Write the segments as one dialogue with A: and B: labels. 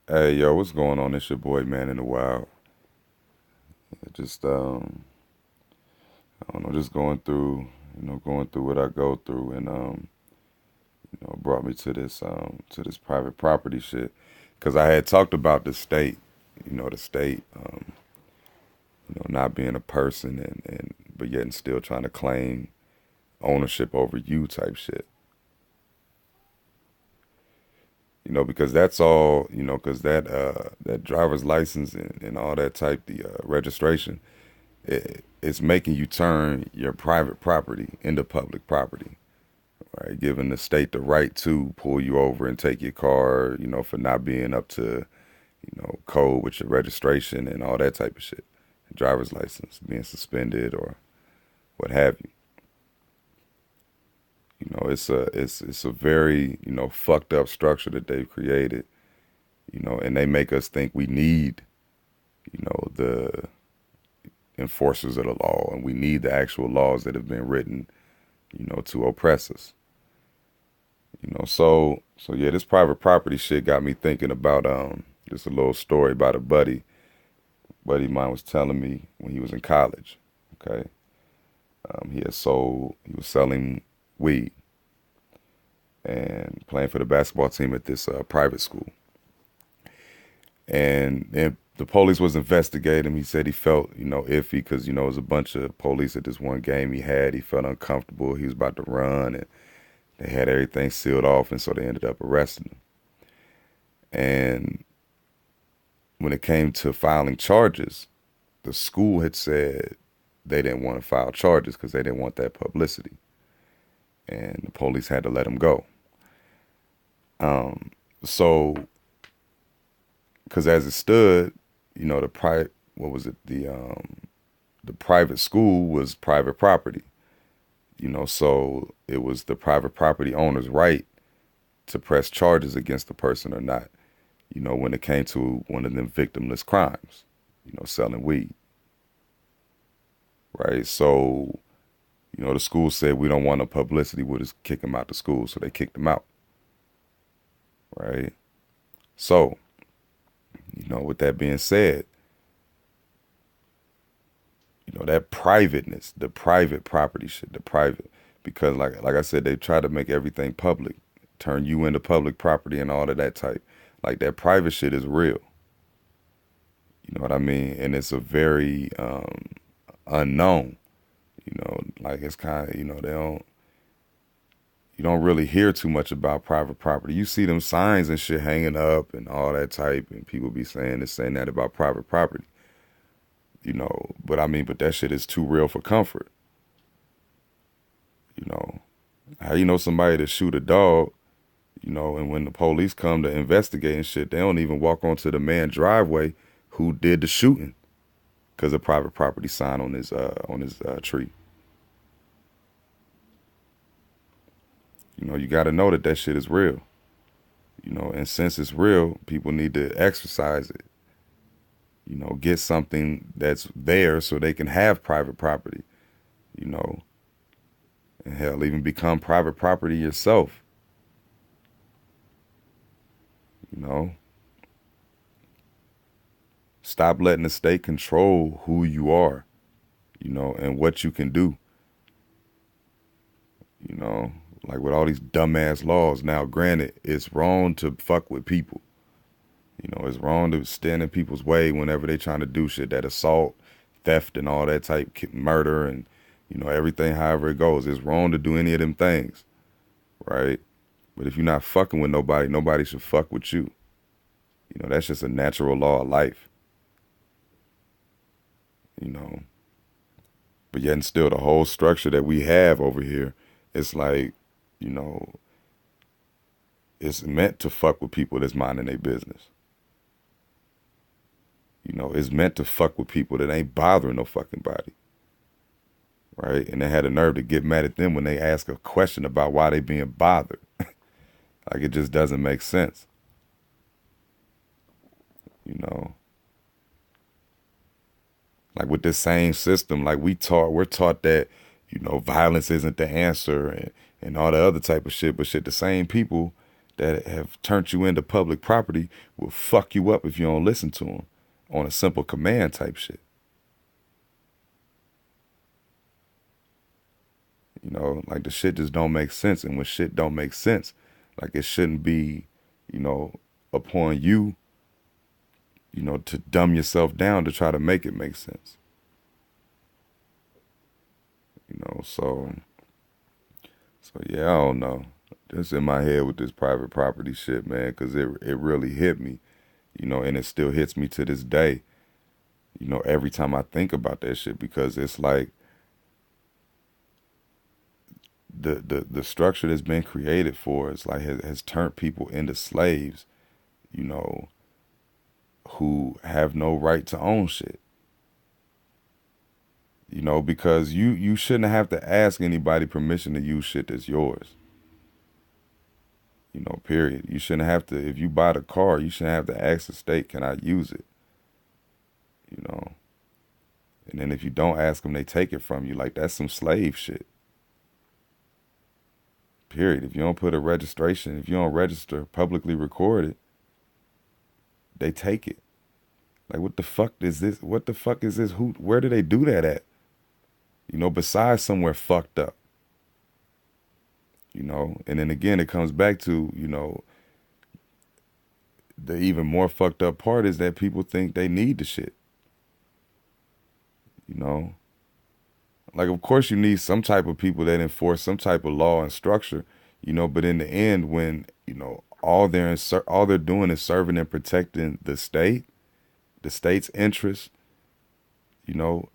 A: Hey, yo, what's going on? It's your boy, Man in the Wild. Just, I don't know, just going through, going through what I go through, and brought me to this private property shit, because I had talked about the state, the state, not being a person, and but yet and still trying to claim ownership over you type shit, because that's all, because that driver's license and all that type, the registration. It's making you turn your private property into public property, right? Giving the state the right to pull you over and take your car, for not being up to, code with your registration and all that type of shit. Driver's license being suspended or what have you. It's a very, fucked up structure that they've created, and they make us think we need, the enforcers of the law, and we need the actual laws that have been written, to oppress us. So yeah, this private property shit got me thinking about just a little story about a buddy of mine was telling me when he was in college. Okay, he was selling weed and playing for the basketball team at this private school, and then the police was investigating him. He said he felt, iffy because, it was a bunch of police at this one game he had. He felt uncomfortable. He was about to run, and they had everything sealed off, and so they ended up arresting him. And when it came to filing charges, the school had said they didn't want to file charges because they didn't want that publicity, and the police had to let him go. So, because as it stood, the private, what was it? The private school was private property. So it was the private property owner's right to press charges against the person or not. When it came to one of them victimless crimes, selling weed, right? So, the school said we don't want no publicity. We'll just kick him out the school. So they kicked him out, right? So, with that being said, that privateness, the private property shit, the private, because like I said, they try to make everything public, turn you into public property and all of that type. Like that private shit is real. You know what I mean? And it's a very unknown. Like it's kind of, you don't really hear too much about private property. You see them signs and shit hanging up and all that type, and people be saying this, saying that about private property. But I mean, but that shit is too real for comfort. You know, how somebody to shoot a dog, and when the police come to investigate and shit, they don't even walk onto the man's driveway who did the shooting because of private property sign on his tree. You got to know that that shit is real. And since it's real, people need to exercise it. Get something that's there so they can have private property. You know, and hell, even become private property yourself. You know, stop letting the state control who you are. And what you can do. You know, like with all these dumbass laws. Now, granted, it's wrong to fuck with people. It's wrong to stand in people's way whenever they trying to do shit, that assault, theft, and all that type, murder, and everything. However it goes, it's wrong to do any of them things, right? But if you're not fucking with nobody, nobody should fuck with you. That's just a natural law of life. You know, but yet and still, the whole structure that we have over here, it's like, you know, it's meant to fuck with people that's minding their business. It's meant to fuck with people that ain't bothering no fucking body, right? And they had the nerve to get mad at them when they ask a question about why they being bothered. Like it just doesn't make sense, you know. Like with this same system, like we're taught that, violence isn't the answer and all the other type of shit. But shit, the same people that have turned you into public property will fuck you up if you don't listen to them on a simple command type shit. You know, like the shit just don't make sense. And when shit don't make sense, like it shouldn't be, you know, upon you, you know, to dumb yourself down to try to make it make sense. You know, so yeah, I don't know. Just in my head with this private property shit, man, because it really hit me, you know, and it still hits me to this day, you know, every time I think about that shit, because it's like the structure that's been created for us, like has turned people into slaves, you know, who have no right to own shit. You know, because you shouldn't have to ask anybody permission to use shit that's yours. You know, period. You shouldn't have to, if you buy the car, you shouldn't have to ask the state, can I use it? You know, and then if you don't ask them, they take it from you. Like that's some slave shit. Period. If you don't put a registration, if you don't register, publicly record it, they take it. Like what the fuck is this? What the fuck is this? Who? Where do they do that at? You know, besides somewhere fucked up. You know, and then again, it comes back to, you know, the even more fucked up part is that people think they need the shit. You know, like of course you need some type of people that enforce some type of law and structure. You know, but in the end, when you know all they're doing is serving and protecting the state's interests. You know,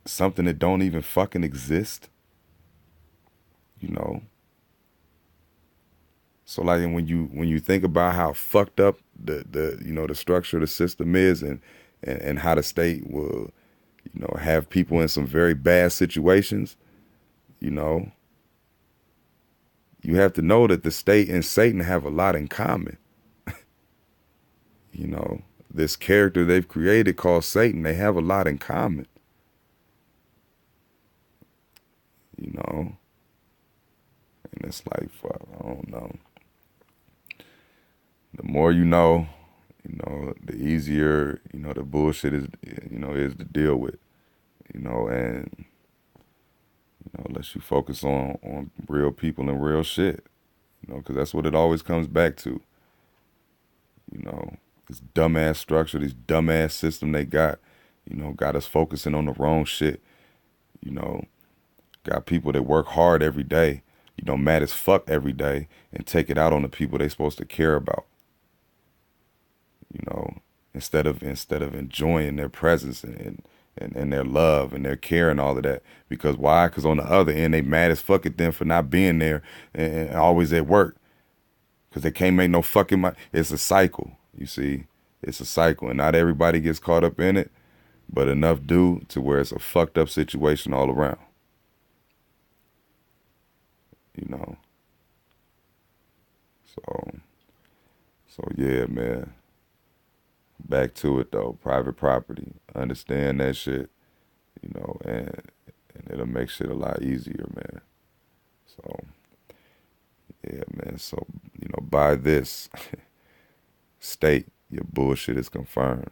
A: something that don't even fucking exist. You know, so like and when you think about how fucked up the you know the structure of the system is, and how the state will, you know, have people in some very bad situations, you know, you have to know that the state and Satan have a lot in common. You know, this character they've created called Satan, they have a lot in common. You know, and it's like fuck, I don't know. The more you know, the easier, you know, the bullshit is, you know, is to deal with, you know, and, you know, unless you focus on real people and real shit, you know, because that's what it always comes back to, you know, this dumbass structure, this dumbass system they got, you know, got us focusing on the wrong shit, you know, got people that work hard every day, you know, mad as fuck every day and take it out on the people they supposed to care about. You know, instead of enjoying their presence and their love and their care and all of that. Because why? Because on the other end, they mad as fuck at them for not being there and always at work. Because they can't make no fucking money. It's a cycle, you see. It's a cycle, and not everybody gets caught up in it, but enough do to where it's a fucked up situation all around. You know. So, so yeah, man. Back to it though, private property. Understand that shit, you know, and it'll make shit a lot easier, man. So yeah, man. So, you know, by this state, your bullshit is confirmed.